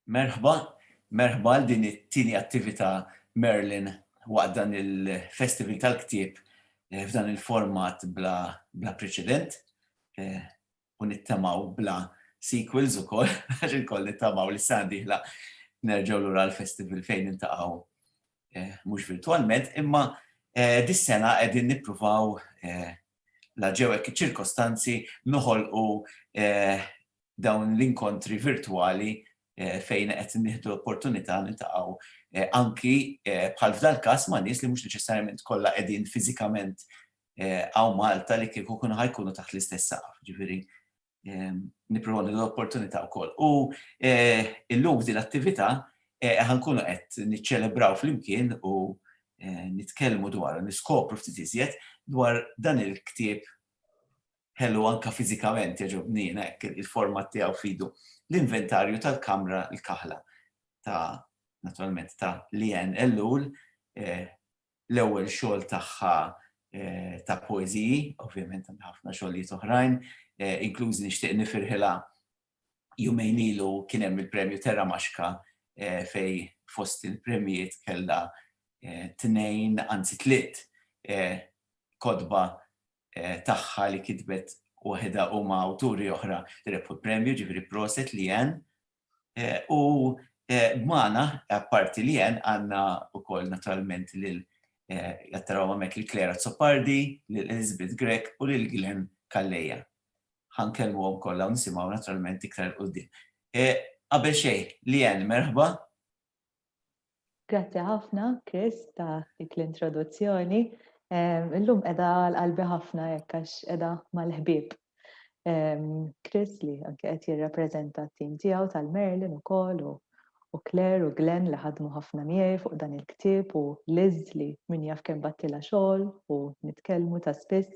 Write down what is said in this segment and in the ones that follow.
Merħba għal din it-tieni attività Merlin waqt dan il-Festival tal-Ktieb f'dan il-format bla preċedent u nittamaw bla sequels ukoll għax inkoll nittamaw li s-sena d-dieħla nerġgħu lura l-festival fejn niltaqgħu mhux virtwalment, imma dis-sena qegħdin nippruvaw la ġew hekk iċ-ċirkostanzi noħolqu dawn l-inkontri virtwali fejn qed nieħdu l-opportunità niltaqgħu anki bħal f'dan każ ma' nies li mhux neċessarjament kollha qegħdin fiżikament hawn Malta li kieku kienu ħajkunu taħt l-istess saqaf, ġifieri nippruvaw nieħdu l-opportunità wkoll. U illum din l-attività ħankunu qed niċċelebraw flimkien u nitkellmu dwar, niskopru ftit iżjed dwar dan il-ktieb ħellu anka fiżikament jogħġobni hekk il-format tiegħu fidu. L-inventarju tal-Kamra l-Kaħla naturalment ta' Leanne Ellul, l-ewwel xogħol tagħha ta' poeżiji, ovvjament hemm ħafna xogħlijiet oħrajn, inklużi nixtieq nifirħilha jumejn ilu kien hemm il-Premju Terra Maxka fej fost il-premjiet kellha tnejn anzi tliet kotba tagħha li kitbet waħda huma awturi oħra li rebħu l-premju, ġifieri proset Leanne. U magħna apparti Leanne għandna wkoll naturalment lil jattaraw hemmhekk lil Clara Zoppardi, lil Elizabeth Grek u lil Glenn Kalleja. Ħankellmuhom kollha u nisimgħu naturalment iktar quddiem. Qabel xejn, Leanne, merħba. Grazzi ħafna, Chris, ta' dik l-introduzzjoni. Illum qiegħda l-qalbi ħafna hekk għax qiegħda mal-ħbieb. Chris li anke qed jirrappreżenta t-tim tiegħu tal-Merlin ukoll u Claire u Glenn li ħadmu ħafna miegħi fuq dan il-ktieb u Liz li min jaf kemm battilha xogħol u nitkellmu ta' spiss.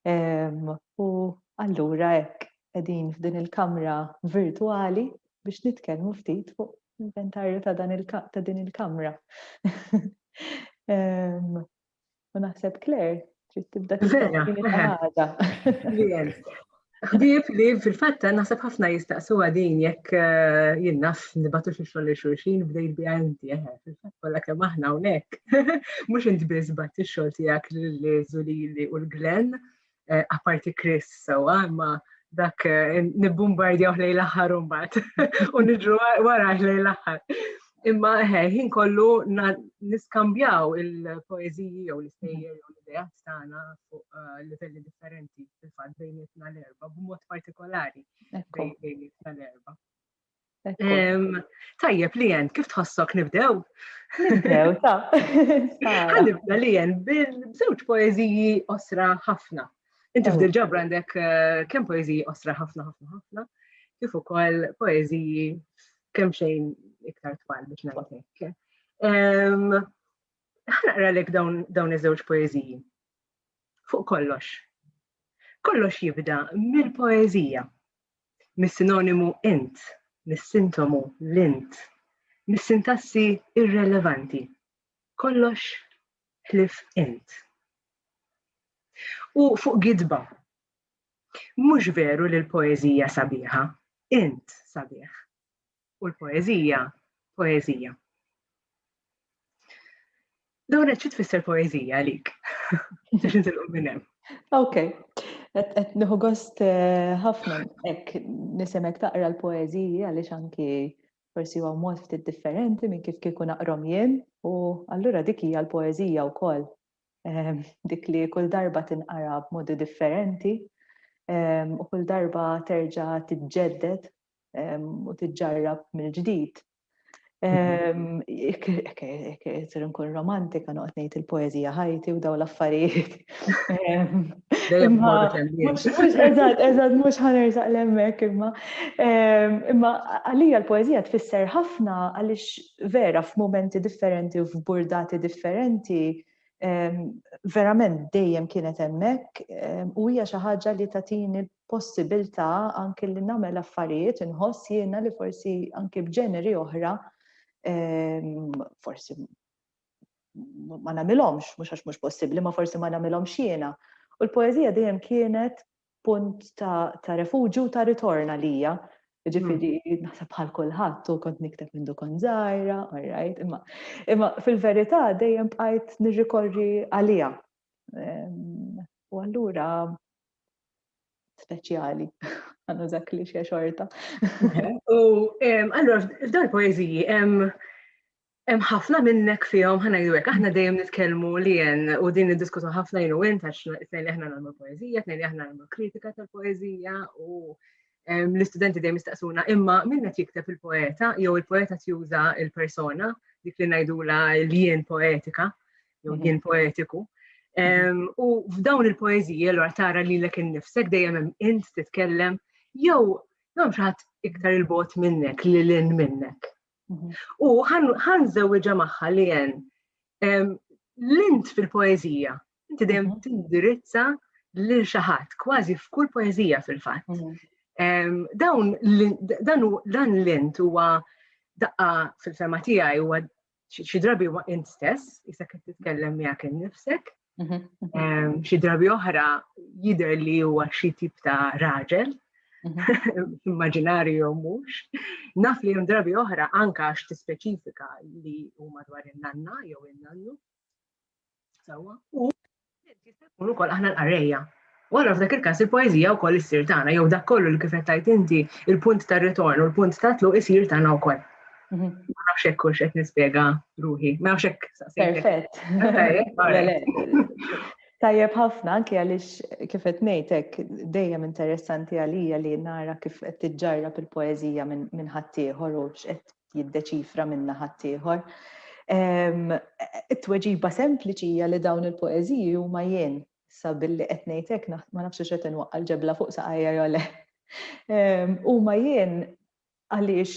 U allura hekk qegħdin f'din il-kamra virtwali biex nitkellmu ftit fuq l-inventarju ta' din il-kamra. U naħseb Claire, trid tibda titkellem ħaġa. Ħbieb li fil-fatt naħseb ħafna jistaqsuha din jekk jien naf nibgħatu xi xogħol li xulxin bdejt biha inti fil-fatt kollha kemm aħna hawnhekk. Mhux inti biss bagħti x-xogħol tiegħek lill-Zulili u l-Glenn, apparti Chris sewwa, imma dak nibbumbardjaw lejn l-aħħar mbagħad u niġru wara lejn l-aħħar. Imma ħin kollu niskambjaw il-poeżiji jew l-istejjer jew l-idejat tagħna fuq livelli differenti fil-fatt bejnietna l-erba' b'mod partikolari bejnietna l-erba'. Tajjeb Leanne, kif tħossok nibdew? Nibdew ta'. Ħanibda Leanne b'żewġ poeżiji osra ħafna. Inti f'dil ġabra għandek kemm poeżiji osra ħafna, kif ukoll poeżiji kemm xejn iktar tfal biex ngħid hekk. Ħanaqralek dawn iż-żewġ poeżiji. Fuq kollox. Kollox jibda mill-poeżija, mis-sinonimu int, mis-sintomu l-int, mis-sintassi irrelevanti. Kollox ħlif int. U fuq gidba. Mhux veru li l-poeżija sabiħa, int sabiħ. U l-poeżija, poeżija. Dawra xi tfisser poeżija għalik? Biex nitilqu minn hemm. Okej. Qed nieħu gost ħafna hekk nisimek taqra l-poeżija għaliex anki forsi huwa mod ftit differenti minn kif kieku naqrom jien u allura dik hija l-poeżija wkoll. Dik li kull darba tinqara b'modi differenti u kull darba terġa' tiġġedded u tiġġarrab mill-ġdid. Isir nkun romantika noqgħod ngħid il-poeżija ħajti u dawn l-affarijiet. Eżatt mhux ħanersaq l-hemmhekk imma għalija l-poeżija tfisser ħafna għaliex vera f'mumenti differenti u f'burdati differenti verament dejjem kienet hemmhekk u hija xi ħaġa li tagħtini l-possibilità anke li nagħmel affarijiet inħoss jiena li forsi anke b'ġeneri oħra forsi ma nagħmilhomx mhux għax mhux possibbli ma forsi ma nagħmilhomx jiena. U l-poeżija dejjem kienet punt ta' refuġju ta' ritorn għalija Ġifieri naħseb bħal kulħadd u kont nikteb minn kont żgħira, all right, imma fil-verità dejjem bqajt nirrikorri għaliha. U allura speċjali, għandu dak li xie xorta. U allura f'dan poeżiji hemm ħafna minnek fihom ħanajdwek, aħna dejjem nitkellmu li u din niddiskutu ħafna jien u int għax tnejn li aħna nagħmlu poeżija, tnejn li aħna nagħmlu kritika tal-poeżija u l-istudenti dejjem jistaqsuna imma min qed jikteb il-poeta jew il-poeta tjuża il-persona dik li ngħidula l-jien poetika jew jien poetiku. U f'dawn il-poeżiji allura tara lilek innifsek dejjem hemm int titkellem jew xi ħadd iktar il-bogħod minnek lilin minnek. U ħanżewwiġha magħha li l-int fil-poeżija inti dejjem tindirizza lil xi ħadd kważi f'kull poeżija fil-fatt. Dan l-int huwa daqqa fil-fema tiegħi huwa xi drabi huwa int stess, issa qed titkellem miegħek innifsek. Xi drabi oħra jidher li huwa xi tip ta' raġel, immaġinarju jew mhux. Naf li hemm drabi oħra anke għax tispeċifika li huma dwar in-nanna jew in-nannu. Sewwa. U jista' jkun ukoll aħna l-qarejja. Wara f'dak il-każ il-poeżija wkoll issir tagħna jew dak kollu li kif qed tgħid inti il-punt tar-ritorn u l-punt ta' tluq isir tagħna wkoll. Ma nafx hekk hux qed nispjega ruħi. Ma nafx hekk Perfett. Tajjeb ħafna anke għaliex kif qed ngħid hekk dejjem interessanti għalija li nara kif qed tiġġarrab il-poeżija minn ħaddieħor u x'qed jiddeċifra minnha ħaddieħor. It-tweġiba sempliċi hija li dawn il-poeżiji huma jien. Sa billi qed ngħid hekk ma nafx x'qed inwaqqa l-ġebla fuq saqajja jew le. Huma jien għaliex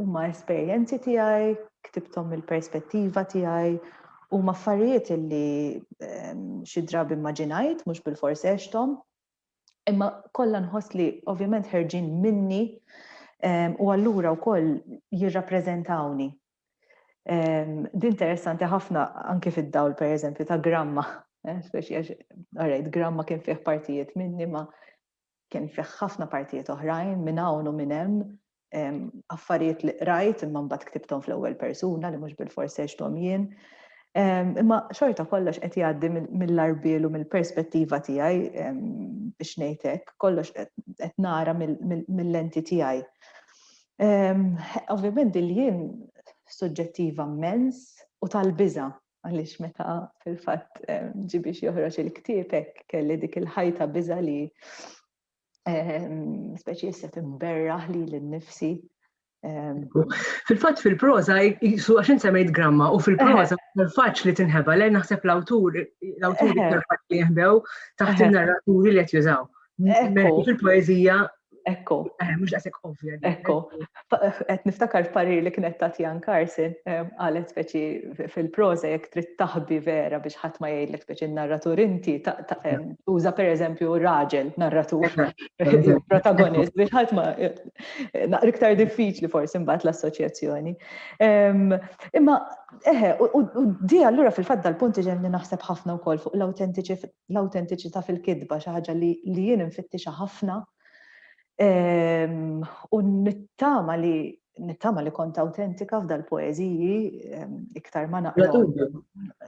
huma esperjenzi tiegħi, ktibthom mill-perspettiva tiegħi, huma affarijiet illi xi drabi immaġinajt mhux bil-fors għexthom, imma kollha nħoss li ovvjament ħerġin minni u allura wkoll jirrappreżentawni. Din interessanti ħafna anke fid-dawl pereżempju ta' Gramma. Gramma kien fih partijiet minni ma kien fih ħafna partijiet oħrajn minn hawn u minn hemm affarijiet li qrajt imma mbagħad ktibthom fl-ewwel persuna li mhux bil-fors għexthom jien. Imma xorta kollox qed jgħaddi mill-arbiel u mill-perspettiva tiegħi biex ngħid hekk, kollox qed nara mill-lenti tiegħi. Ovvjament il-jien suġġettiva immens u tal-biża' għaliex meta fil-fatt ġi biex joħroġ il-ktieb hekk kelli dik il-ħajta biża' li speċi issa timberraħ li l-nifsi. Fil-fatt fil-proża jisu għax insemmejt Gramma u fil-proża faċli tinħeba lejn naħseb l-awturi faċli jinħbew taħt in-narraturi li qed jużaw. Fil-poeżija Ekku. Mhux daqshekk ovvja. Ekku. Qed niftakar parir li kienet tagħti Jan Carson qalet speċi fil-proża jekk trid taħbi vera biex ħadd ma jgħidlek speċi n-narratur inti uża pereżempju raġel narratur protagonist biex ħadd ma iktar diffiċli forsi mbagħad l-assoċjazzjoni. Imma u di allura fil-fatt dal-punt ġenni naħseb ħafna wkoll fuq l-awtentiċità fil-kidba xi ħaġa li jien infittixa ħafna. U nittama li kont autentika f'dal-poeżiji iktar ma naqra.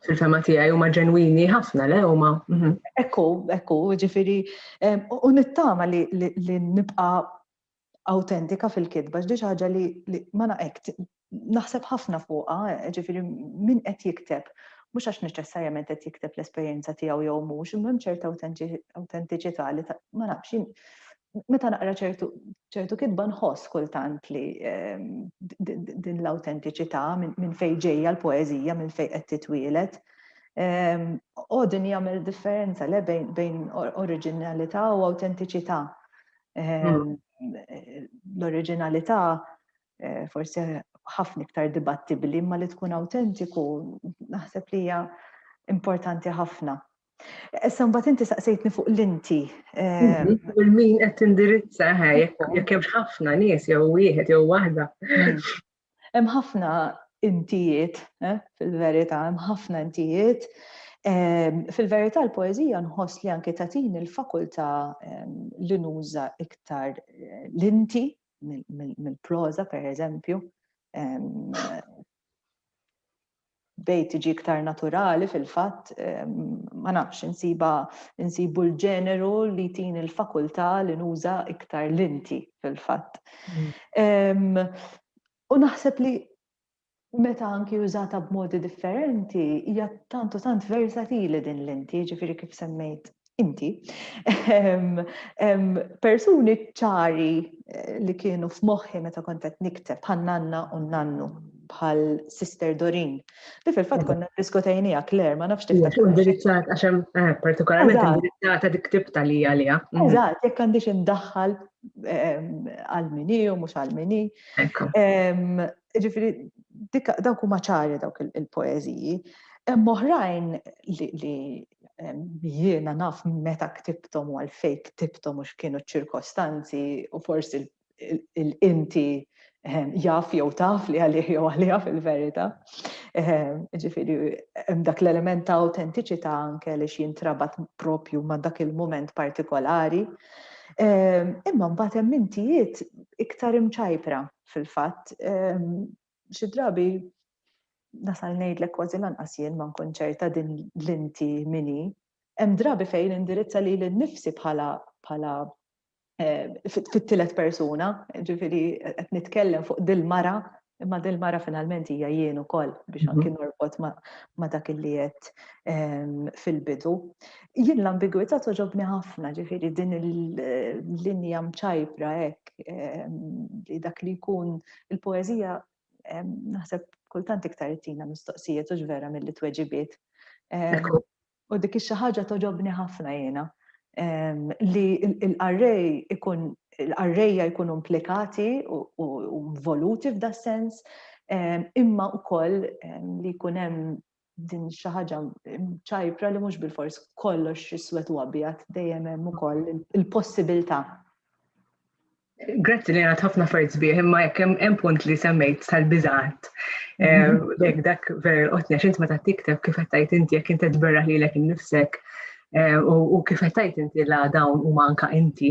Fil-fema tiegħi huma ġenwini ħafna le huma. Ekku, ġifieri u nittama li nibqa' autentika fil-kidba x'di ħaġa li ma naqek naħseb ħafna fuqha, ġifieri min qed jikteb mhux għax neċessarjament qed jikteb l-esperjenza tiegħu jew mhux, imma hemm ċerta awtentiċità li ma nafx meta naqra ċertu kidba nħoss kultant li din l-awtentiċità minn fejn ġejja l-poeżija, minn fejn qed titwieled. Din jagħmel differenza le bejn oriġinalità u awtentiċità. L-oriġinalità forsi ħafna iktar dibattibbli imma li tkun awtentiku naħseb li hija importanti ħafna. Issa mbagħad inti saqsejtni fuq l-inti. Min qed tindirizza jekk hemm ħafna nies jew wieħed jew waħda. Hemm ħafna intijiet, fil-verità, hemm ħafna intijiet. Fil-verità l-poeżija nħoss li anke tagħtini l-fakultà li nuża iktar l-inti mill-proza, per eżempju. Bej tiġi iktar naturali fil-fatt, ma nafx insibu l-ġeneru li tin il-fakultà li nuża iktar l-inti fil-fatt. U naħseb li meta anki użata b'modi differenti, hija tant versatili din l-inti, ġifieri kif semmejt inti. Persuni ċari li kienu f'moħħi meta kont qed nikteb bħal Nanna u Nannu, bħal Sister Doreen. Li fil-fatt konna diskutejnija Claire, ma nafx tiftakar. Indirizzat għaxem partikolarment indirizzata dik tibta li għalija. Eżatt, jekk għandix indaħħal għal-mini u mhux għal-mini. Ġifieri dawk huma ċari dawk il-poeżiji. Hemm oħrajn li jiena naf meta ktibthom u għalfejn ktibthom u x'kienu ċ-ċirkostanzi u forsi l-inti jaf jew taf li għalih jew għaliha fil-verità. Ġifieri hemm dak l-element ta' awtentiċità anke li jintrabat propju ma' dak il-mument partikolari. Imma mbagħad hemm intijiet iktar imċajpra fil-fatt. Xi drabi nasal ngħidlek kważi lanqas jien ma nkun ċerta din l-inti mini. Hemm drabi fejn indirizza li l-nifsi bħala fit-tielet persuna, ġifieri qed nitkellem fuq dil-mara, imma dil-mara finalment hija jien ukoll biex anki norbot ma' dak li qed fil-bidu. Jien l-ambigwità toġobni ħafna, ġifieri din il-linja mċajpra hekk li dak li jkun il-poeżija naħseb kultant iktar ittina mistoqsijiet u vera milli tweġibiet. U dik xi ħaġa toġobni ħafna jiena. Li l-arrejja jkunu implikati u involuti f'da sens, imma wkoll li jkun hemm din xi ħaġa ċajpra li mhux bil-fors kollox iswed u abjad, dejjem hemm ukoll il-possibilità. Grazzi li għad ħafna affarijiet sbieħ, imma jekk hemm punt li semmejt tal-biżgħat. Dak vera l-qotni għax inti meta tikteb kif qed tgħid inti jekk inti tberraħ lilek innifsek u kif qed tgħid inti la dawn huma anke inti.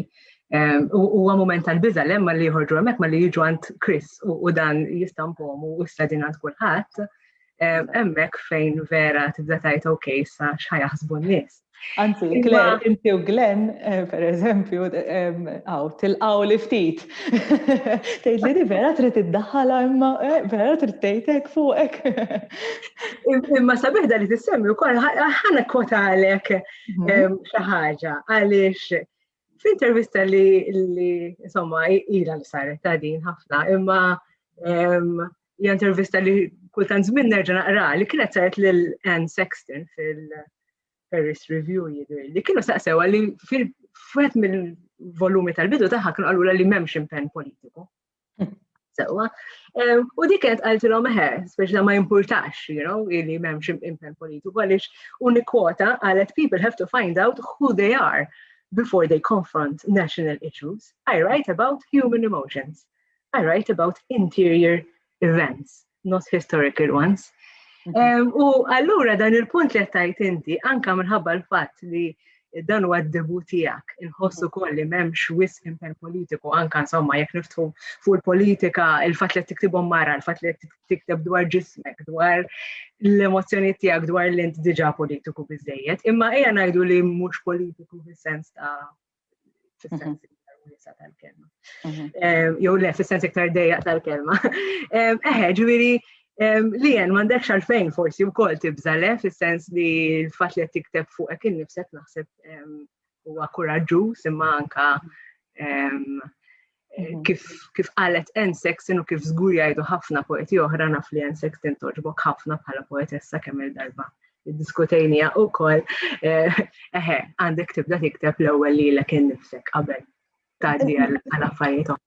Huwa mument tal-biża' lemma li jħorġu hemmhekk ma li jiġu għand Chris u dan jistampom u issa din għand kulħadd. Hemmhekk fejn vera tibda tgħid okej sa x'ħajaħsbu n-nies. Anzi, Claire, inti u Glenn, per eżempju, tilqaw li ftit. Tgħid li vera trid iddaħħalha imma vera trid tgħidek fuqek. Imma sabiħda li tissemmi wkoll ħana kwota għalek xi ħaġa għaliex f'intervista li insomma ilha li saret ta' din ħafna, imma hija intervista li kultant żmien nerġa' naqra li kienet saret lil Anne Sexton Paris Review jidher li kienu saqsew li f'wieħed mill-volumi tal-bidu tagħha kienu qalula li m'hemmx impenn politiku. Sewwa. U dik kienet qaltilhom speċi ma jimpurtax, li m'hemmx impenn politiku għaliex unikwota qalet people have to find out who they are before they confront national issues. I write about human emotions. I write about interior events, not historical ones. U allura dan il-punt li għattajt inti, anka minħabba l-fatt li dan huwa d-debut tiegħek, inħossu koll li m'hemmx wisq impenn politiku, anka insomma jekk niftħu fuq il-politika, il-fatt li tiktibhom mara, il-fatt li tikteb dwar ġismek, dwar l-emozzjonijiet tiegħek dwar li inti diġà politiku biżejjed, imma ejja ngħidu li mhux politiku fis-sens fis-sens iktar wiesa tal-kelma. Jew le fis-sens iktar dejjaq tal-kelma. Ġifieri li jen m'għandekx għalfejn forsi wkoll tibżale fis-sens li l-fatt li qed tikteb fuqek innifsek naħseb huwa kuraġġuż imma anke kif qalet Anne Sexton u kif żgur jgħidu ħafna poeti oħra naf li Anne Sexton toġbok ħafna bħala poetessa kemm il-darba iddiskutejnija wkoll għandek tibda tikteb l-ewwel lilek innifsek qabel tgħaddi għal affarijiet oħra.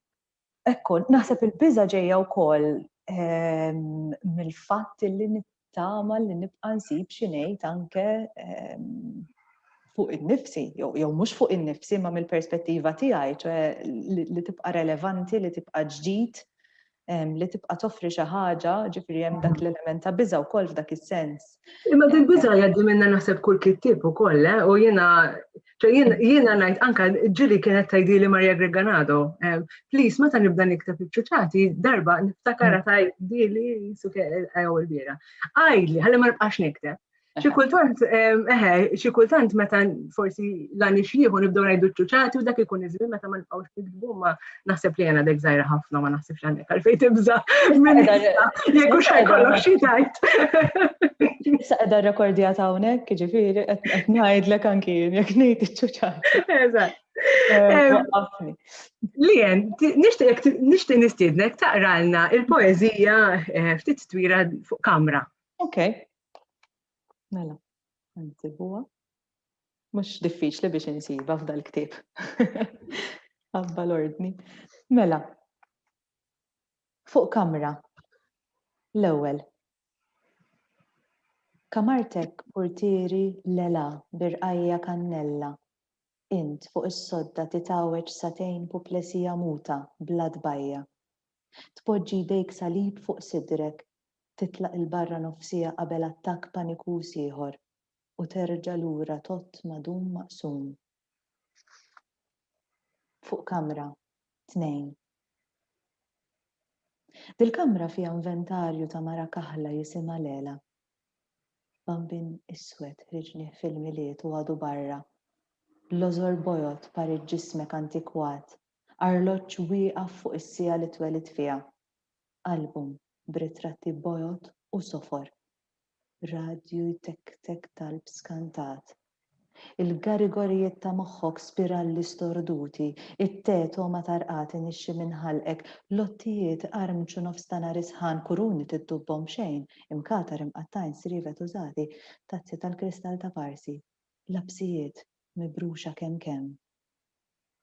Ekku, naħseb il-biża' ġejja wkoll mill-fatt li nittama li nibqa' nsib xi ngħid anke fuq in-nifsi, jew mhux fuq in-nifsi ma mill-perspettiva tiegħi, ċoe li tibqa' relevanti, li tibqa' ġdid, li tibqa' toffri xi ħaġa, ġifieri hemm dak l-element ta' biża' wkoll f'dak is-sens. Imma din biża' jgħaddi minnha naħseb kull kittieb ukoll, u jiena Jiena ngħid anke ġili kienet tgħidili Marja Greganado, please meta nibda nikteb iċ-ċuċati darba niftakara tgħidili suke ewwel biera. Għajdli ħalli ma nibqax nikteb. Xi kultant meta forsi l-għani xieħu nibdew ngħidu ċuċati u dak ikun iżmin meta ma nibqgħux nikdbu ma naħseb li jiena dek żgħira ħafna ma naħsibx għandek għalfejn tibża minn jekk hux ħajkollok xi tgħid. Issa qiegħda rrekordjat hawnhekk, jiġifieri qed ngħidlek anki jekk ngħid iċ-ċuċati. Eżatt. Lien, nixtieq nistiednek taqralna il-poeżija ftit twila fuq kamra. Okay. Mela, nsibuha. Mhux diffiċli biex insiba f'dal ktieb. Abba l-ordni. Mela. Fuq kamra. L-ewwel. Kamartek portieri lela birqajja kannella. Int fuq is-sodda titgħawweġ satejn puplesija muta bla dbajja. Tpoġġi jdejk salib fuq sidrek. Titlaq il-barra nofsija qabel attakk panikus ieħor u terġa' lura tott madum maqsum. Fuq kamra 2. Dil-kamra fiha inventarju ta' mara kaħla jisimha Lela. Bambin iswed riġnih fil-miliet u għadu barra. L-ożor bojot parid ġismek antikwat, arloġġ wieqaf fuq is-sija li twelid fiha. Album b'ritratti bojot u sofor. Radju jtek talb skantat. Il-garigorijiet ta' moħħok spiralli storduti, it-teto ma tarqati nixxi minn ħalqek, lottijiet armċu nofstana risħan kuruni tiddubbhom xejn, imkatar imqattajn srivet użati, tazzi tal-kristall ta' parsi, labsijiet mibruxa kemm.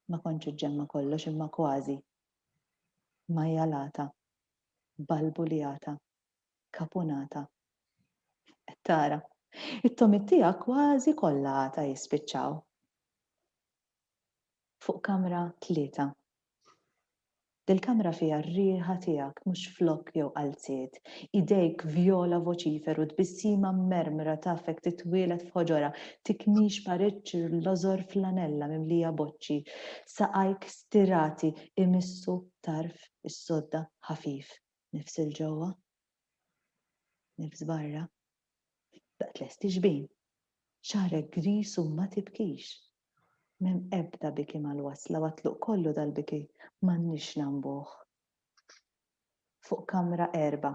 Ma kontx iġġemma kollox imma kważi. Majjalata. Balbuljata, kapunata. Tara, it-tomit tiegħek kważi kollha għata jispiċċaw. Fuq kamra 3. Dil-kamra fiha r-rieħa tiegħek mhux flok jew qalziet, idejk vjola voċiferu tbissima mmermra tafek titwielet f'ħoġora, tikmix pareċċ l-ożor flanella mimlija boċċi, saqajk stirati imissu tarf is-sodda ħafif. Nifs il-ġewwa, nifs barra, daqt lesti ġbin, xarek gris u ma tibkix. M'hemm ebda biki mal-wasla watluq kollu dal-biki m'għandniex nambuh. Fuq kamra 4.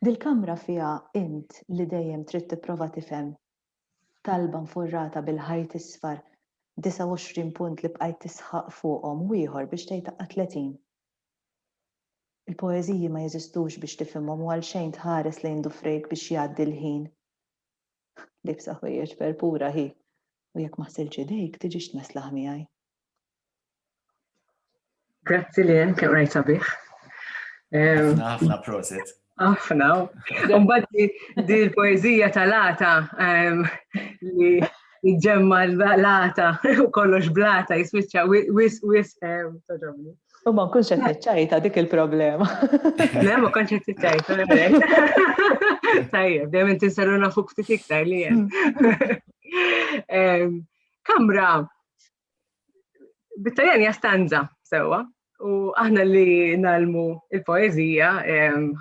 Dil-kamra fiha int li dejjem trid tipprova tifhem. Talba mfurrata bil-ħajt isfar, 29 punt li bqajt tisħaq fuqhom u ieħor biex tgħidaq 30. Il-poeżiji ma jeżistux biex tifhimhom u għalxejn tħares lejn dufrejk biex jgħaddi l-ħin. Libsa ħwejjeġ perpura hi, u jekk ma ħsilx idejk tiġix tmesslaħ miegħi. Grazzi Lien, kemm rajt sabiħ. Ħafna proset. Ħafna. U mbagħad di l-poeżija tal-Lata li jġemma l-lata u kollox blata jispiċċa wis toġobni. U ma nkunx qed niċċajta dik il-problema. Le, ma kontx qed tiċċajta. Tajjeb, dejjem tinsaruna fuq ftit iktar li hemm. Kamra bit-Taljan hija stanza sewwa u aħna li nagħlmu il-poeżija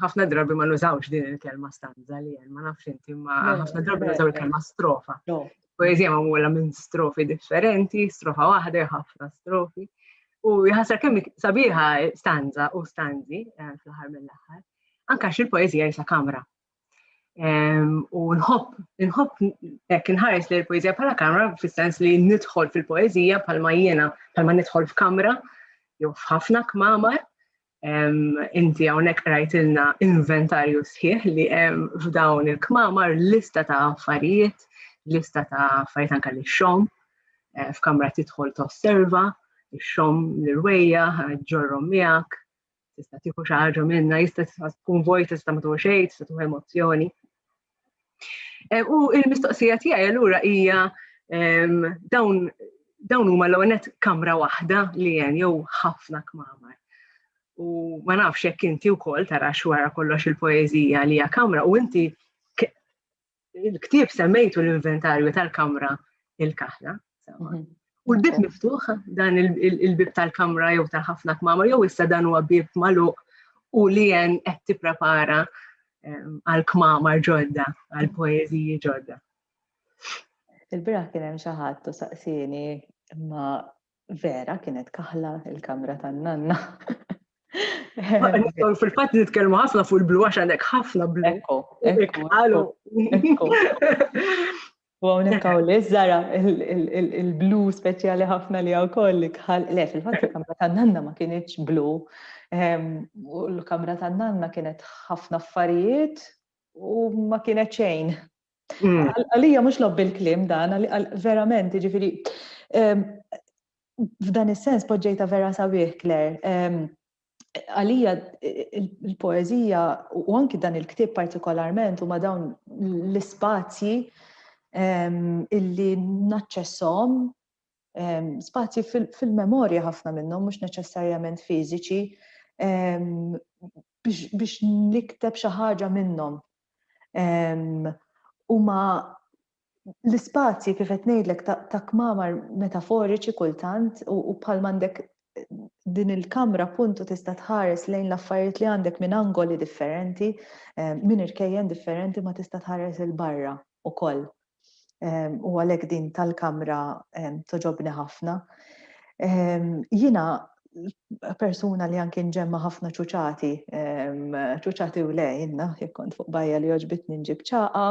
ħafna drabi ma nużawx din il-kelma stanza li hemm, ma nafx inti ma ħafna drabi nużaw il-kelma strofa. Poeżija magħmula minn strofi differenti, strofa waħda ħafna strofi. U jħassar kemm sabiħa stanza u stanzi fl-aħħar mill-aħħar, anke għax il-poeżija hija kamra. U nħobb hekk inħares li l-poeżija bħala kamra fis-sens li nidħol fil-poeżija bħalma jiena bħalma nidħol f'kamra jew f'ħafna kmamar. Inti hawnhekk rajtilna inventarju sħiħ li hemm f'dawn il-kmamar lista ta' affarijiet anke li xhom f'kamra tidħol tosserva. Ix-xom l-rwejja, ġorrom miegħek, tista' tieħu xi ħaġa minnha, jista' tkun vojt, tista' ma tieħu xejn, tista' tieħu emozzjoni. U l-mistoqsija tiegħi allura hija dawn huma l-ewwel kamra waħda li hemm jew ħafna kmamar. U ma nafx jekk inti wkoll tarax wara kollox il-poeżija li hija kamra u inti il-ktieb semmejtu l-inventarju tal-kamra il-kaħla. U l-bib miftuħ, dan il-bib tal-kamra jew tal-ħafna kmamar, jew issa dan huwa bib magħluq u li jen qed tipprepara għal-kmamar ġodda, għal-poeżiji ġodda. Il-biraħ kien hemm xi ħadd u saqsini imma vera kienet kaħla il-kamra tan-nanna. Fil-fatt nitkellmu ħafna fuq il-blu għax għandek ħafna blu. Ekku. U hawnhekk hawn li żara il-blu speċjali ħafna li hawn kollik le fil-fatt il-kamra tan-nanna ma kienitx blu. U l-kamra tan-nanna kienet ħafna affarijiet u ma kienet xejn. Għalija mhux lob bil-kliem dan, verament, jiġifieri f'dan is-sens poġġejta vera sabiħ, Claire. Għalija il-poeżija u anki dan il-ktieb partikolarment huma dawn l-ispazji illi naċċesshom spazji fil-memorja ħafna minnhom mhux neċessarjament fiżiċi biex nikteb xi ħaġa minnhom. Huma l-ispazji kif qed ngħidlek ta' kmamar metaforiċi kultant u bħal m'għandek din il-kamra appuntu tista' tħares lejn l-affarijiet li għandek minn angoli differenti, minn irkejjen differenti ma tista' tħares il-barra ukoll. U għalhekk din tal-kamra toġobni ħafna. Jiena persuna li anke nġemma ħafna ċuċati u le, jiena jekk kont fuq bajja li jogħġbitni nġib ċaqa,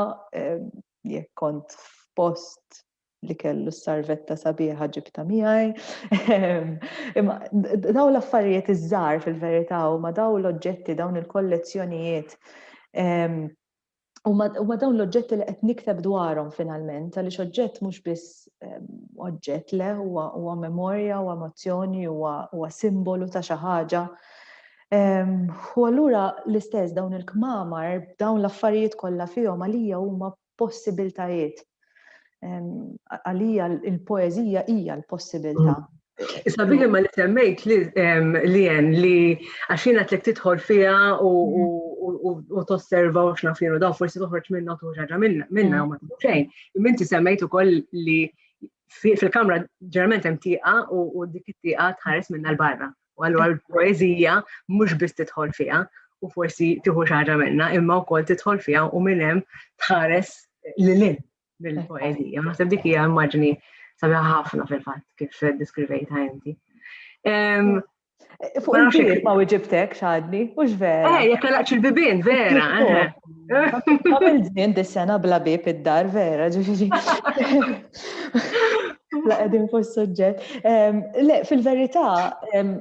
jekk kont f'post li kellu s-sarvetta sabiħa ġibta miegħi. Imma daw l-affarijiet iż-żgħar fil-verità huma daw l-oġġetti, dawn il-kollezzjonijiet huma dawn l-oġġetti li qed nikteb dwarhom finalment, għaliex oġġett mhux biss oġġett le huwa memorja, huwa emozzjoni, huwa simbolu ta' xi ħaġa. U allura l-istess dawn il-kmamar, dawn l-affarijiet kollha fihom għalija huma possibiltajiet. Għalija il-poeżija hija l-possibilità. Issa biex ma li semmejt li għaxina tlek tidħol fiha u tosserva u x'nafinu daw forsi toħroġ minnha u toħroġ minnha u ma tagħmel xejn. Inti semmejt ukoll li fil-kamra ġeneralment hemm tieqa u dik it-tieqa tħares minnha l-barra. U allura l-poeżija mhux biss tidħol fiha u forsi tieħu xi ħaġa minnha, imma wkoll tidħol fiha u minn hemm tħares lil mill-poeżija. Naħseb dik hija immaġni sabiħa ħafna fil-fatt kif deskrivejtha inti. Fuq il-bib ma wieġibtek x'għadni, mhux vera. Jekk laqx il-bibien, vera. Qabel żmien dis-sena bla bib id-dar vera, ġifieri. La qegħdin fuq is-suġġett. Le, fil-verità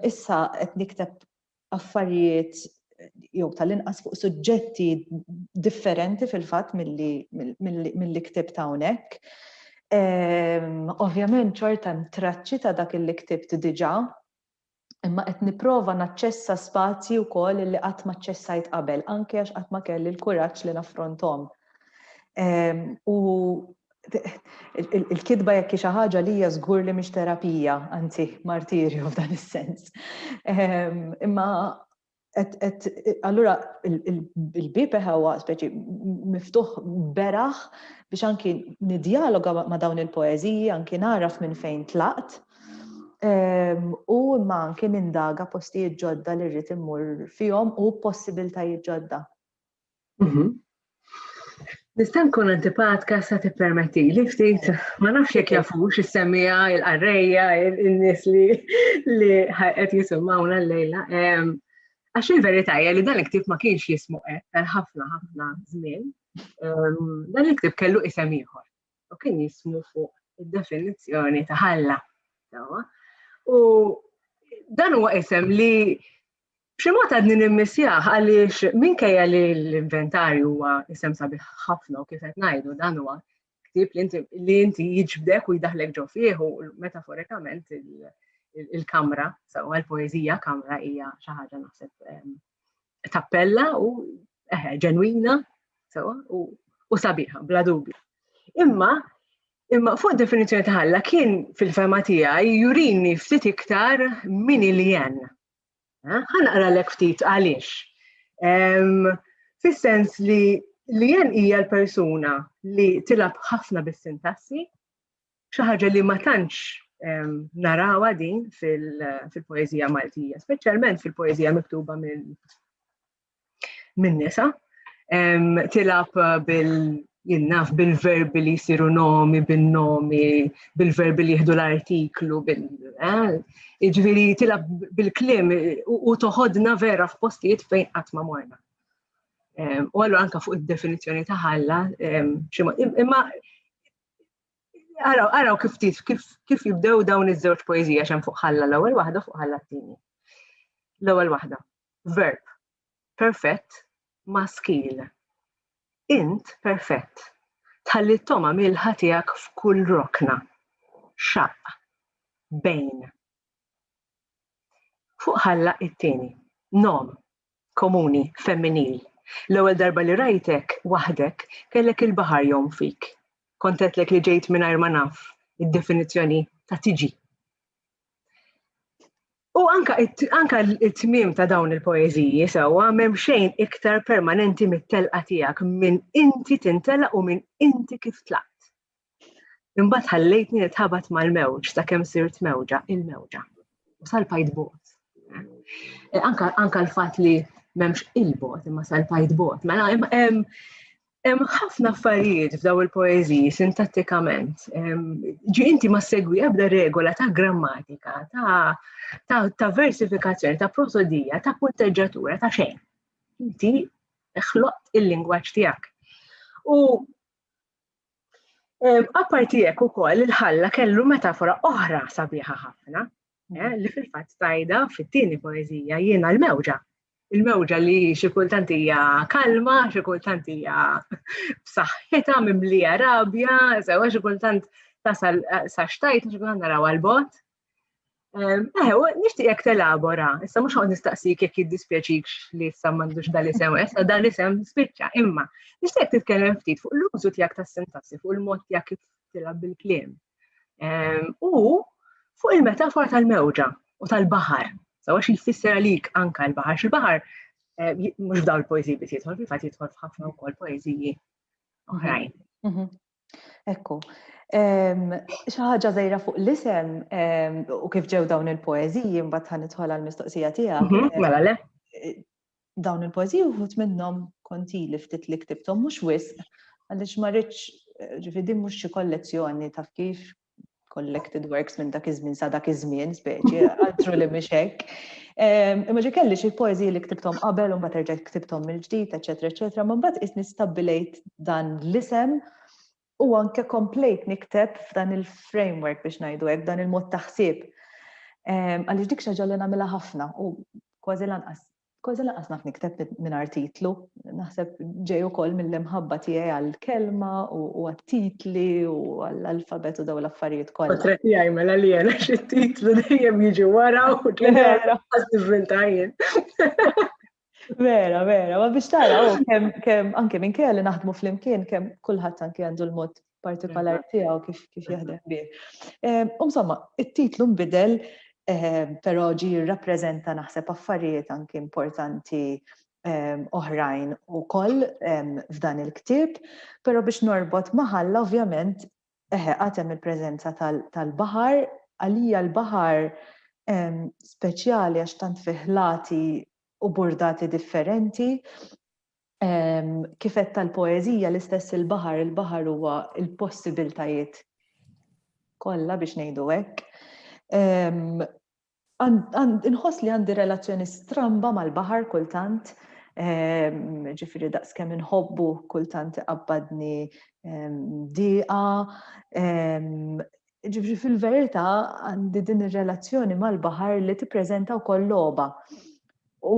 issa qed nikteb affarijiet jew tal-inqas fuq suġġetti differenti fil-fatt milli ktibt hawnhekk. Ovvjament xorta hemm traċċi ta' dak illi ktibt diġà, imma qed nipprova naċċessa spazji wkoll li qatt ma ċċessajt qabel, anke għax qatt ma kelli l-kuraġġ li naffronthom. U il-kitba jekk xi ħaġa li hija żgur li mhix terapija, anzi martirju f'dan is-sens. Imma allura il-bib huwa speċi miftuħ beraħ biex anki nidjaloga ma' dawn il-poeżiji, anki naraf minn fejn tlaqt, u imma anki nindaga postijiet ġodda li rrid immur fihom u possibiltajiet ġodda. Nista' nkun antipatika sa tippermetti li ftit ma nafx jekk jafux is-semmija, il-qarrejja, in-nies li qed jisimgħuna llejla. Għax il-verità hija li dan il-ktieb ma kienx jismu għal ħafna żmien. Dan il-ktieb kellu isem ieħor u kien jismu fuq id-definizzjoni ta' ħalla. U dan huwa isem li b'xi mod għadni nimmissjah għaliex minkejja li l-inventarju huwa isem sabiħ ħafna u kif qed ngħidu dan huwa ktieb li inti jiġbdek u jdaħlek ġo fih u metaforikament il-kamra, sewa l-poeżija kamra hija xi ħaġa naħseb tappella u ġenwina sewa u sabiħa bla dubju. Imma fuq definizzjoni ta' ħalla kien fil-fema tiegħi jurini ftit iktar min il-jen. Ħanaqralek ftit għaliex. Fis-sens li jen hija l-persuna li tilab ħafna bis-sintassi xi ħaġa li ma tantx narawha din fil-poeżija Maltija, speċjalment fil-poeżija miktuba minn nisa. Tilab bil-verbi li jsiru nomi, bin-nomi, bil-verbi li jieħdu l-artiklu, jiġifieri tilab bil-kliem u toħodna vera f'postijiet fejn qatt ma morna. U allura anke fuq id-definizzjoni ta' ħalla, imma Araw kif jibdew dawn iż-żewġ poeżija xem fuq ħalla l-ewwel waħda fuq ħalla t-tieni. L-ewwel waħda. Verb. Perfett. Maskil. Int perfett. Tħalli t-toma milħa tiegħek f'kull rokna. Xaq. Bejn. Fuq ħalla it-tieni. Nom. Komuni. Femminil. L-ewwel darba li rajtek waħdek kellek il-baħar jom fik. Kontetlek li ġejt mingħajr ma naf id-definizzjoni ta' tiġi. U anka it-tmiem ta' dawn il-poeżiji sewwa m'hemm xejn iktar permanenti mit-telqa tiegħek minn inti tintelaq u minn inti kif tlaqt. Imbagħad ħallejtni nitħabat mal-mewġ ta' kemm sirt mewġa, il-mewġa. U salpajt bot. Anka l-fatt li m'hemmx il-bot imma salpajt bot. Mela hemm ħafna affarijiet f'daw il-poeżiji sintattikament. Ġi inti ma segwi ebda regola ta' grammatika, ta' versifikazzjoni, ta' prosodija, ta' punteġġatura, ta' xejn. Inti ħloqt il-lingwaġġ tiegħek. U apparti hekk ukoll il-ħalla kellu metafora oħra sabiħa ħafna, li fil-fatt tajda fit-tieni poeżija jiena l-mewġa. Il-mewġa li xi kultant hija kalma, xi kultant hija b'saħħitha mimlija rabja, sewwa xi kultant tasal sa xtajt xi kultant naraw għall-bot. Nixtieq telabora, issa mhux ħadd nistaqsik jekk jiddispjaċikx li issa m'għandux dal-isem, issa dal-isem spiċċa, imma nixtieq titkellem ftit fuq l-użu tiegħek tas-sintassi, fuq il-mod tiegħek kif tilab bil-kliem. U fuq il-metafora tal-mewġa u tal-baħar. Sawa xi jfisser għalik anke l-baħar. X'il-baħar mhux f'dawn il-poeżiji biss jidħol, fil-fatt jidħol f'ħafna wkoll poeżiji oħrajn. Ekku. Xi ħaġa żgħira fuq l-isem u kif ġew dawn il-poeżiji mbagħad ħanidħol għall-mistoqsija tiegħek. Mela le. Dawn il-poeżiji wħud minnhom kontili ftit li ktibthom mhux wisq għaliex ma rridx ġifieri mhux xi kollezzjoni taf kif collected works minn dak iż-żmien sa dak iż-żmien speċi, għaltru li mhix hekk. Imma ġi kelli xi poeżiji li ktibthom qabel u mbagħad terġa' ktibthom mill-ġdid, eċetera, ma mbagħad qisni stabbilejt dan l-isem u anke komplejt nikteb f'dan il-framework biex ngħidu hekk, dan il-mod ta' ħsieb. Għaliex dik xi ħaġa li nagħmilha ħafna u kważi lanqas naf nikteb mingħajr titlu. Naħseb ġej ukoll mill-imħabba tiegħi għall-kelma u għat-titli u għall-alfabet u daw l-affarijiet kollha. Potret jgħid mela li għana xi titlu dejjem jiġu wara u ġenerali differentajiet. Vera, ma biex tara kemm anke minkejja li naħdmu flimkien kemm kulħadd anke għandu l-mod partikolari tiegħu kif jaħdem bih. Insomma, it-titlu nbidel però ġi jirrappreżenta naħseb affarijiet anke importanti oħrajn ukoll f'dan il-ktieb, però biex norbot ma' ħalla ovvjament qatt hemm il-preżenza tal-baħar, għalija l-baħar speċjali għax tant fih lati u burdati differenti. Kif qed tal-poeżija l-istess il-baħar huwa l-possibiltajiet kollha biex ngħidu hekk. Inħoss li għandi relazzjoni stramba mal-baħar kultant, ġifieri daqskemm inħobbu kultant iqabbadni dieqa. Ġifieri fil-verità għandi din ir-relazzjoni mal-baħar li tippreżenta wkoll logħba. U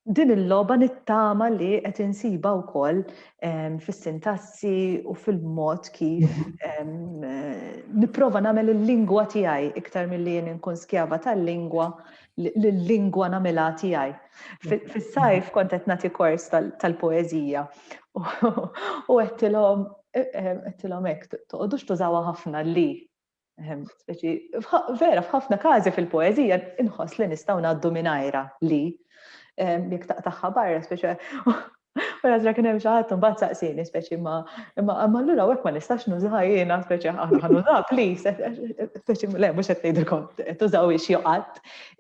din il-logħba nittama li qed insiba wkoll fis-sintassi u fil-mod kif nipprova nagħmel il-lingwa tiegħi iktar milli jien inkun skjava tal-lingwa lill-lingwa nagħmilha tiegħi. Fis-sajf kont qed nagħti kors tal-poeżija u qedtilhom hekk toqgħodux tużawha ħafna li. Vera f'ħafna każi fil-poeżija inħoss li nistgħu ngħaddu mingħajrha li. Jekk taqtaħħa barra speċjali Wara tra kien hemm xi ħadd imbagħad saqsini speċi imma allura hekk ma nistax nużaha jiena speċi aħna ħanużaha please speċi le mhux qed ngħidilkom tużaw xjoqgħod.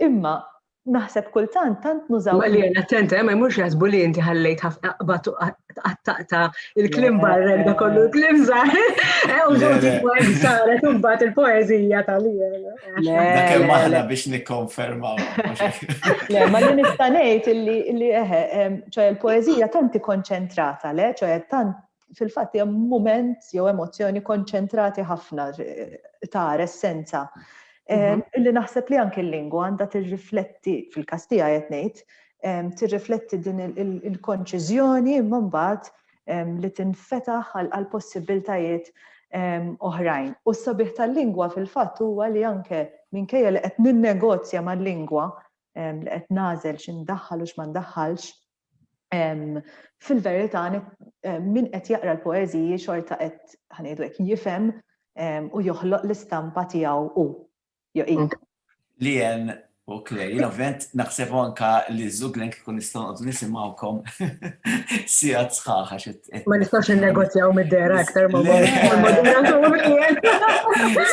Imma naħseb kultant tant nużaw. Li attenta, ma jmurx jaħsbu li inti ħallejt qattaqta il-klim barra da kollu il-klim żgħar. U ġewġi poeżi saret imbagħad il-poeżija tal-jien. Dak hemm aħna biex nikkonfermaw. Le, ma li nista' ngħid illi ċoħe il-poeżija tant ikkonċentrata le, ċoħe tant fil-fatt hija mument jew emozzjoni konċentrati ħafna ta' essenza. Illi naħseb li anke l-lingwa għandha tirrifletti fil-każ tiegħi qed ngħid, tirrifletti din il-konċiżjoni imma mbagħad li tinfetaħ għal possibbiltajiet oħrajn. U s-sabiħ tal-lingwa fil-fatt huwa li anke minkejja li qed ninnegozja mal-lingwa li qed nagħżel x'indaħħal u x'ma ndaħħalx, fil-verità min qed jaqra l-poeżiji xorta qed ħanejdu hekk jifhem u joħloq l-istampa tiegħu hu. Lien u Klej, ovvjament naħseb anka li żuglen kikun nistgħu nqogħdu nisimgħukom sigħat sħaħa Ma nistax innegozjaw mid-dera aktar ma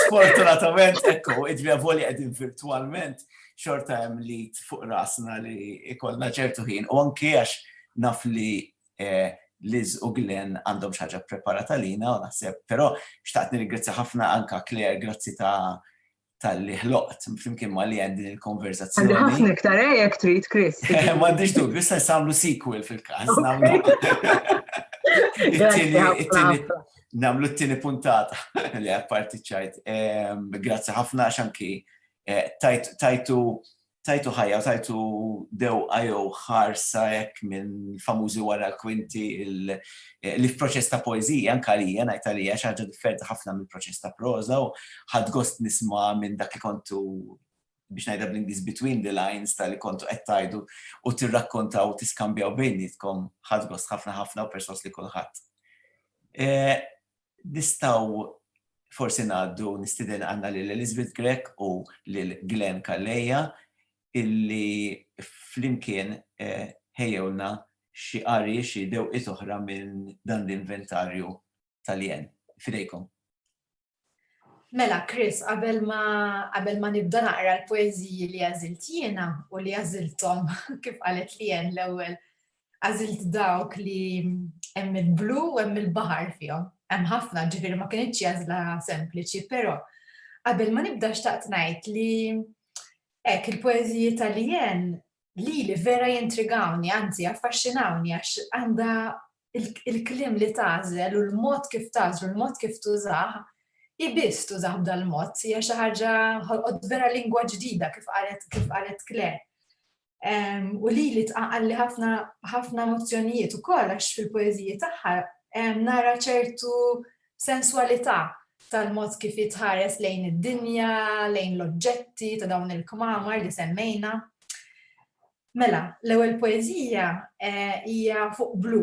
Sfortunatament ekku, id-vjavoli qegħdin virtualment xorta hemm li fuq rasna li ikollna ċertu ħin u anke għax naf li Liz u Glenn għandhom xi ħaġa preparata lina u naħseb, però xtaqt nirringrazzja ħafna anka Claire grazzi tal-li ħloqt flimkien ma li għandi il-konverzazzjoni. Għandi ħafna iktar jekk trid, Chris. M'għandix dubju, issa nsamlu sequel fil-każ. Namlu t-tieni puntata li apparti ċajt. Grazzi ħafna għax anki tajtu ħajja, tajtu dew għajow ħarsa jekk minn famużi wara l-kwinti li f'proċess ta' poeżija anke għalija ngħid għalija xi ħaġa differenti ħafna mill-proċess ta' proża u ħadd gost nisma' minn dak li kontu biex ngħidha bl-Ingliż between the lines tal-li kontu qed tgħidu u tirrakkontaw u tiskambjaw bejnietkom ħadd gost ħafna u perswas li kulħadd. Nistgħu forsi ngħaddu nistieden għandna lil Elizabeth Grech u lil Glenn Kalleja illi flimkien ħejjewna xi qari xi dewqiet oħra minn dan l-inventarju tal-jien. Fidejkom. Mela, Chris, qabel ma nibda naqra l-poeżiji li għażilt jiena u li għażilthom kif qalet Lien l-ewwel għażilt dawk li hemm il-blu u hemm il-baħar fihom. Hemm ħafna ġifieri ma kienitx għażla sempliċi, però qabel ma nibda xtaqt ngħid li il-poeżiji tal-Lien li vera jintrigawni, anzi affaxxinawni għax għandha il-kliem li tażel u l-mod kif tażel u l-mod kif tużah ibiss tużah b'dal-mod, hija xi ħaġa ħolqot vera lingwa ġdida kif qalet Claire. U li tqaqqalli ħafna emozzjonijiet ukoll għax fil-poeżiji tagħha nara ċertu sensualità tal-mod kif jitħares lejn id-dinja, lejn l-oġġetti ta' dawn il-kmamar li semmejna. Mela, l-ewwel poeżija hija fuq blu.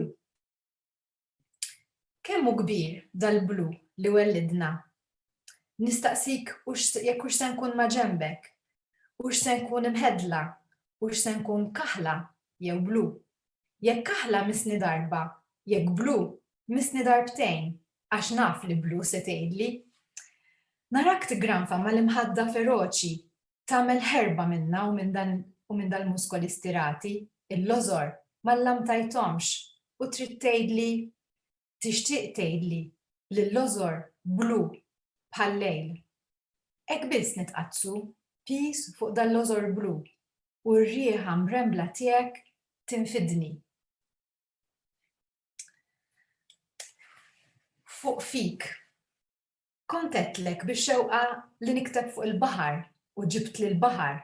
Kemm hu kbir dal-blu li wellidna? Nistaqsik jekk hux se nkun ma' ġembek, hux se nkun imħedla, hux se nkun kaħla jew blu. Jekk kaħla misni darba, jekk blu misni darbtejn. Għax naf li blu se tgħidli. Narak tigranfa mal-imħadda feroċi, tagħmel ħerba minna u minn dal-muskoli stirati, il-lożor mal-lam tajtomx u trid tgħidli tixtieq tgħidli li l-lożor blu bħal-lejl. Hekk biss nitqazzu pis fuq dal-lożor blu u r-rieħa mrembla tiegħek tinfidni. Fuq fik, kont għedtlek bix-xewqa li nikteb fuq il-baħar u ġibt li l-baħar.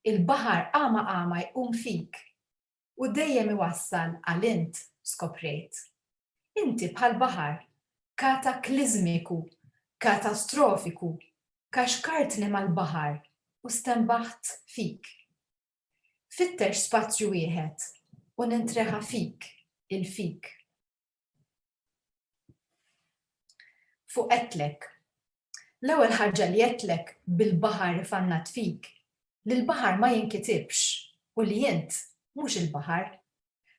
Il-baħar qama jqum fik u dejjem iwassal għal-int skoprejt. Inti bħal-baħar, kataklizmiku, katastrofiku, kaxkartni mal-baħar u stembaħt fik. Fittex spazju wieħed u nintreħa fik, il-fik. Fuq qedtlek. L-ewwel ħaġa li qedtlek bil-baħar ifannat fik, li l-baħar ma jinkitibx u li int mhux il-baħar.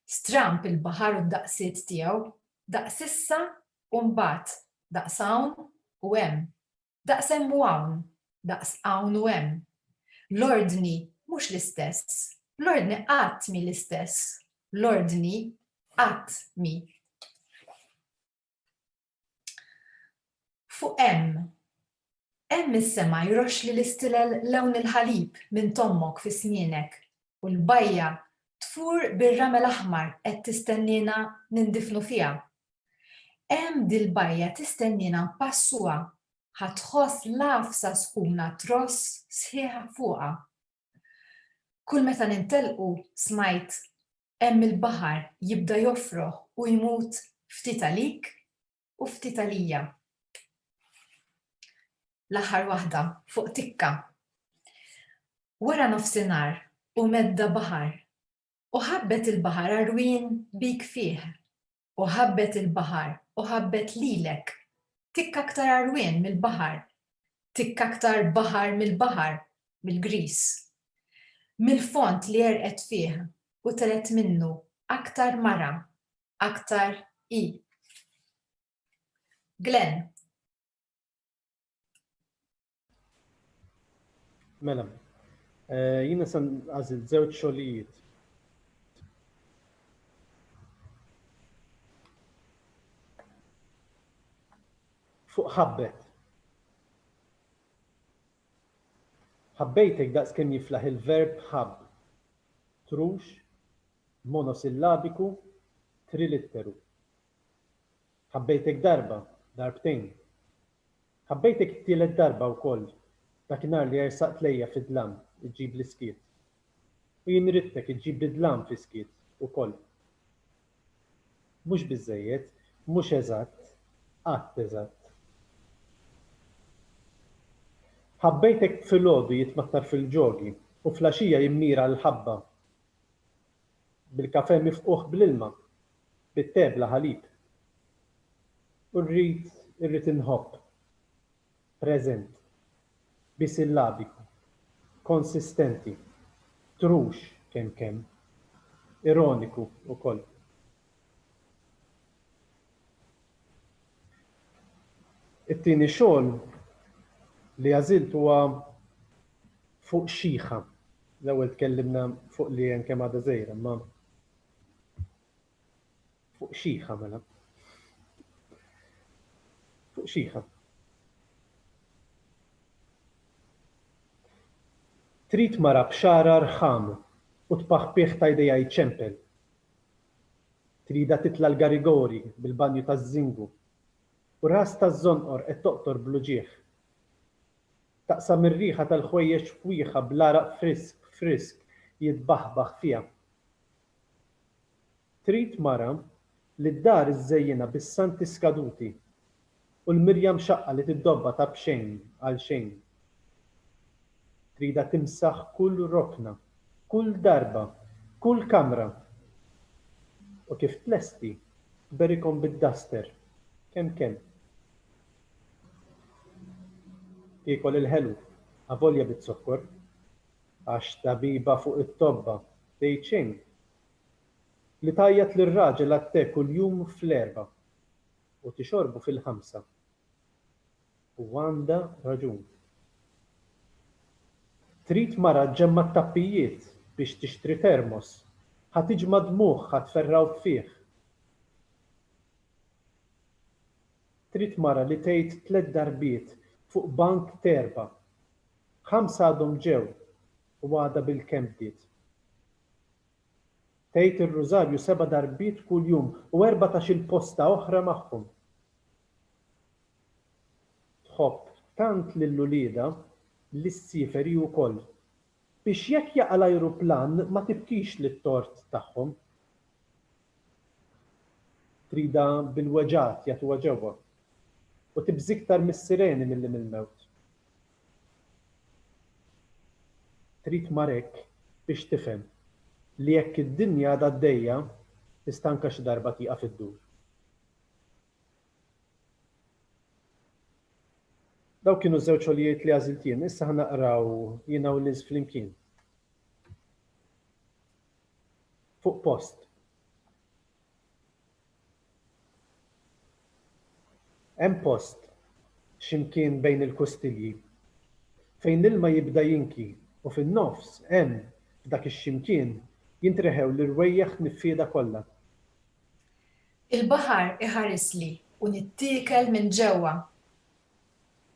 Stramp il-baħar u d-daqsiet tiegħu, daqs issa u mbagħad daqs hawn u hemm, daqs hemm u hawn, daqs hawn u hemm. L-ordni mhux l-istess, l-ordni qatt mi l-istess, l-ordni qatt mi. Fuq hemm is-sema jroxx li l-istilel lewn il-ħalib minn tommok fi smienek u l-bajja tfur bir-ramel aħmar qed tistennina nindifnu fiha. Hemm dil-bajja tistennina npassuha ħatħoss l-għafsa skuna tross sħiħa fuqha. Kull meta nintelqu smajt hemm il-baħar jibda jofroħ u jmut ftit għalik u ftit għalija. L-aħħar waħda fuq tikka. Wara nofsinhar u medda baħar u ħabbet il-baħar arwien bik fih u ħabbet il-baħar u ħabbet lilek. Tikka aktar arwien mill-baħar, tikka aktar baħar mill-baħar, mill-gris. Mill-font li jerqet fih u telet minnu aktar mara, aktar i. Glenn. Mela, jiena san għażil żewġ xogħlijiet. Fuq ħabbet. Ħabbejtek daqs kemm jiflaħ il-verb ħabb. Trux, monosillabiku, trilitteru. Ħabbejtek darba, darbtejn. Ħabbejtek tielet darba wkoll. Dakinhar li jersaqt lejja fid-dlam, iġġib l-iskiet. U jien ridtek iġġib l-dlam fi-skiet ukoll. Mhux biżżejjed, mhux eżatt, qatt eżatt. Ħabbejtek filgħodu jitmattar fil-ġogi u flaxija jimmira l-ħabba. Bil-kafè mifquħ bl-ilma, bit-tebla ħalib. U rrid inħobb. Preżent. Bisillabiku, konsistenti, trux kemm, ironiku ukoll. It-tieni xogħol li għażilt huwa fuq xieħa. L-ewwel tkellimna fuq li hemm kemm għadha żgħira, ma fuq xieħa mela. Fuq xieħa. Trid mara b'xara rħam u tpaħħbih tajdejha jċempel. Trida titla l-garigori bil-banju taż-żingu u ras taż-żonqor qed toqtor bluġieħ. Taqsam ir-riħa tal-ħwejjeġ fwieħa bl-araq frisk jitbaħbaħ fiha. Trid mara li d-dar iżżejjina bis-santi skaduti u l-mirja mxaqqa li tiddobba ta' b'xejn għal xejn. Trida timsaħ kull rokna, kull darba, kull kamra. U kif tlesti, berikom bid-daster, kemm. Tikol il-ħelu, avolja bit-sokkor, għax tabiba fuq it-tobba, tgħid xejn. Li tajjat lir-raġel għat-te kuljum fl-4 u tixorbu fil-5. U għandha raġun. Trid mara ġemma t-tappijiet biex tixtri termos, ħatiġma dmuħ ħatferraw fih. Trid mara li tgħid 3 darbiet fuq bank terba, 5 għadhom ġew u għadha bil-kemm bdiet. Tgħid ir-rużarju 7 darbiet kuljum u 14 posta oħra magħhom. Tħobb tant lill-ulieda l-issiferi wkoll biex jekk jaqa' l-ajruplan ma tibkix lit-tort tagħhom. Trida bil-weġat jagħtuha ġewwa u tibżiktar mis-sireni milli mill-mewt. Trid marek biex tifhem li jekk id-dinja għadha għaddejja tista' anke xi darba tieqa fid-dur. Daw kienu żewġ xogħlijiet li għażilt jien, issa ħanaqraw jiena u Liz flimkien. Fuq post. Hemm post x'imkien bejn il-Kustilji fejn l-ilma jibda jinki u fin-nofs hemm f'dak ix-ximkien jintreħew l-irwejjeħ niffieda kollha. Il-baħar iħarisli u nittiekel minn ġewwa.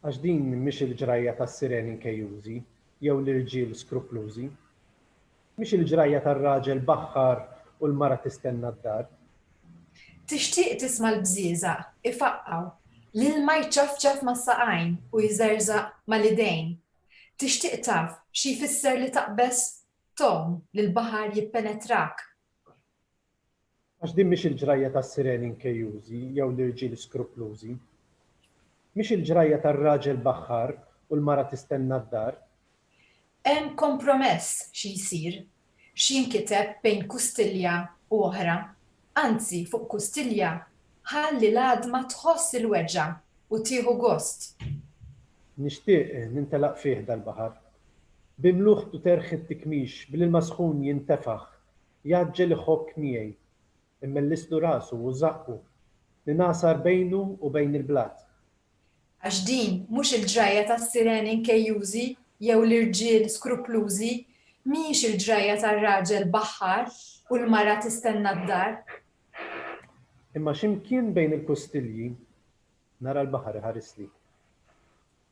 Għax din mhix il-ġrajja tas-sireni nkejjużi jew l-irġiel skruplużi. Mhix il-ġrajja tar-raġel baħħar u l-mara tistenna d-dar. Tixtieq tisma' l-bżieżaq ifaqqaw l-ilma jċafċaf mas-saqajn u jżerżaq mal-idejn. Tixtieq taf xi jfisser li taqbes tom li l-baħar jippenetrak. Għax din mhix il-ġrajja tas-sireni nkejjużi jew l-irġiel skruplużi. Mhix il-ġrajja tar-raġel baħħar u l-mara tistenna d-dar. Hemm kompromess xi jsir, xi jinkiteb bejn Kustilja u oħra, anzi fuq Kustilja ħalli l-għadma tħoss il-weġġa u tieħu gost. Nixtieq nintelaq fih dal-baħar. Bimluħ tu terħ it-tikmix bil-ilma sħun jintefaħ, jaġġel iħokk miegħi, immellislu rasu u żaqqu li nasar bejnu u bejn il-blat. Għax din mhux il-ġrajja tas-sireni nkejjużi jew l-irġiel skruplużi, mhix il-ġrajja tar-raġel baħħar u l-mara tistenna d-dar. Imma x'imkien bejn il-Kustilji nara l-baħar iħarisli.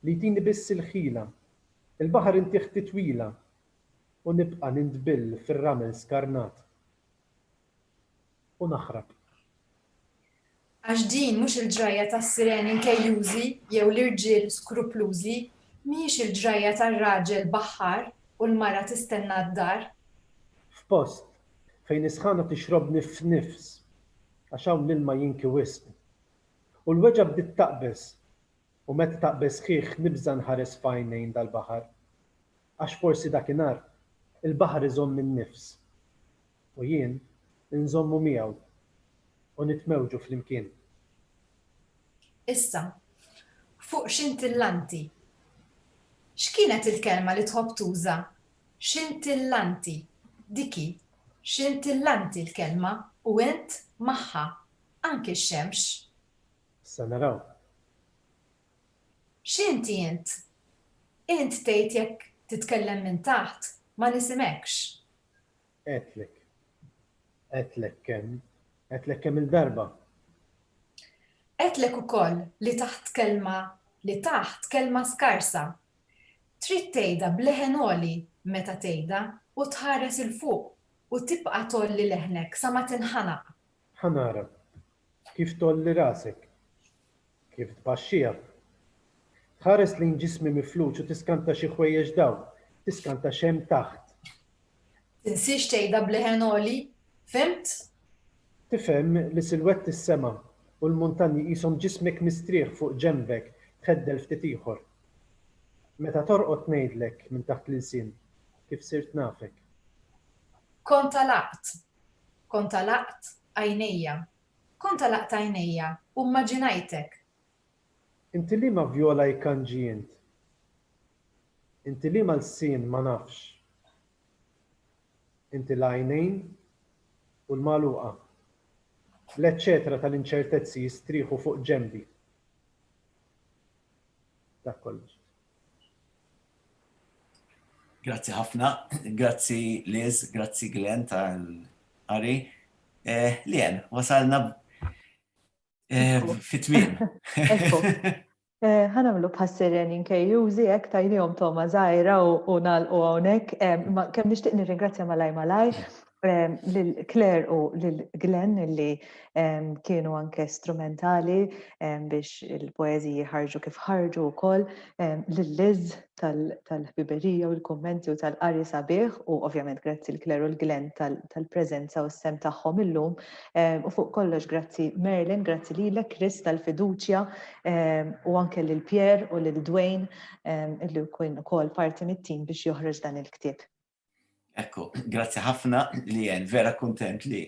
Li jtini biss il-ħila, il-baħar intieħ titwila u nibqa' nintbill fir-ramel skarnat. U naħrab. Għax din mhux il-ġrajja tas-sireni nkejjużi jew l-irġiel skruplużi, mhix il-ġrajja tar-raġel baħħar u l-mara tistenna d-dar. F'post fejn isħana tixrobni f'nifs għax hawn l-ilma jinki wisq. U l-weġa bdiet taqbes u meta taqbes ħieħ nibża nħares f'għajnejn dal-baħar. Għax forsi dakinhar il-baħar iżomm in-nifs. U jien inżommu miegħu u nitmewġu flimkien. Issa, fuq xintillanti. X'kienet il-kelma li tħobb tuża? Xintillanti. Diki, xintillanti l-kelma u int magħha anke x-xemx. Issa naraw. X'inti int? Int tgħid jekk titkellem minn taħt ma nisimekx. Qedlek kemm il-darba. Qedlek ukoll li taħt kelma skarsa. Trid tgħidha b'leħen għoli meta tgħidha u tħares il fuq u tibqa' tolli leħnek sa ma tinħanaq. Ħanara, kif tolli rasek, kif tbaxxija. Tħares lejn ġismi mifluġ u tiskanta xi ħwejjeġ daw, tiskanta xemm taħt. Tinsiex tgħidha b'leħen għoli, fimt? Tifhem li silwett is-sema u l-muntanji qishom ġismek mistrieħ fuq ġembek tħeddel ftit ieħor. Meta torqod ngħidlek minn taħt l-insin kif sirt nafek. Kont talaqt għajnejja u immaġinajtek. Inti liema vjola jkanġi int. Inti liema l-sin ma nafx. Inti l-għajnejn u l-magħluqa. L-eċċetra tal-inċertezzi jistrieħu fuq ġembi. Dak kollox. Grazzi ħafna, grazzi Liz, grazzi Glenn tal-qari. Lien, wasalna fit-tmiem. Ħanamlu bħassireni nkejjużi hekk tajnihom toma żgħira u nagħlqu hawnhekk. Kemm nixtieq nirringrazzja malaj lil-Claire u lil-Glenn li kienu anke strumentali biex il-poeżiji ħarġu kif ħarġu wkoll, lil-Liz tal-ħbiberija u l-kummenti u tal-qari sabiħ u ovvjament grazzi l-Claire u l-Glenn tal-preżenza u s-sem tagħhom illum. U fuq kollox grazzi Merlin, grazzi lilek Chris tal-fiduċja u anke lil Pierre u lil Dwayne illi kien ukoll parti mit-tim biex joħroġ dan il-ktieb. Ekku, grazzi ħafna li vera kuntent li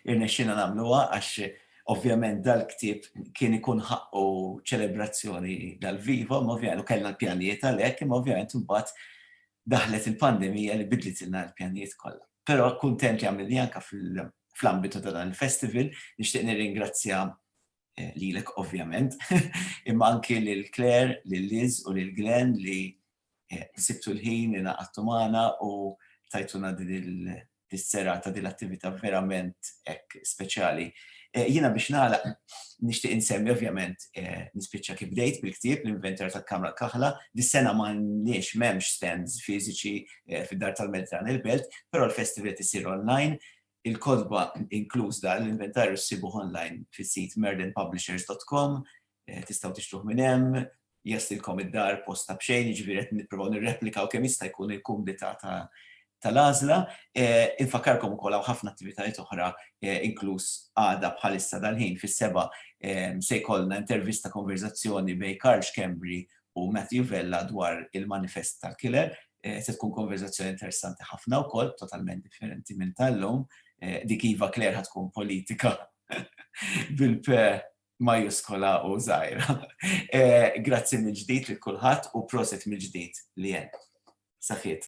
irnexxina nagħmluha għax ovvjament dal-ktieb kien ikun ħaqqu ċelebrazzjoni dal-vivo, ma ovvjament kellna l-pjanijiet għalhekk, imma ovvjament imbagħad daħlet il-pandemija li bidlitilna l-pjanijiet kollha. Però kuntent li għamilni anke fl-ambitu ta' dan il-festival, nixtieq nirringrazzja lilek ovvjament, imma anki lil Claire, lil Liz u lil Glenn li sibtu l-ħin li naqattu magħna u tajtuna dis-serata dil-attività verament hekk speċjali. Jiena biex nagħlaq nixtieq insemmi ovvjament nispiċċa kif bdejt bil-ktieb l-inventar tal-Kamra Kaħla. Dis-sena m'hemmx stands fiżiċi fid-Dar tal-Mediterran il-Belt, però l-festival isir online. Il-kodba inkluż da l-inventarju ssibuh online fis-sit merlinpublishers.com, tistgħu tixtruh minn hemm, jaslilkom id-dar posta b'xejn, jiġifieri qed nippruvaw nirreplikaw kemm jista' jkun il-kumdità tal-għażla. Infakkarkom ukoll hawn ħafna attivitajiet oħra inkluż għada bħalissa dal-ħin fis-7 se jkollna intervista konverzazzjoni bejn Karl Schembri u Matthew Vella dwar il-manifest tal-Killer. Se tkun konverzazzjoni interessanti ħafna wkoll, totalment differenti minn tal-lum. Dik iva Claire ħatkun politika bil-P majuskola u żgħira. Grazzi mill-ġdid lil kulħadd u proset mill-ġdid li hemm. Saħħiet.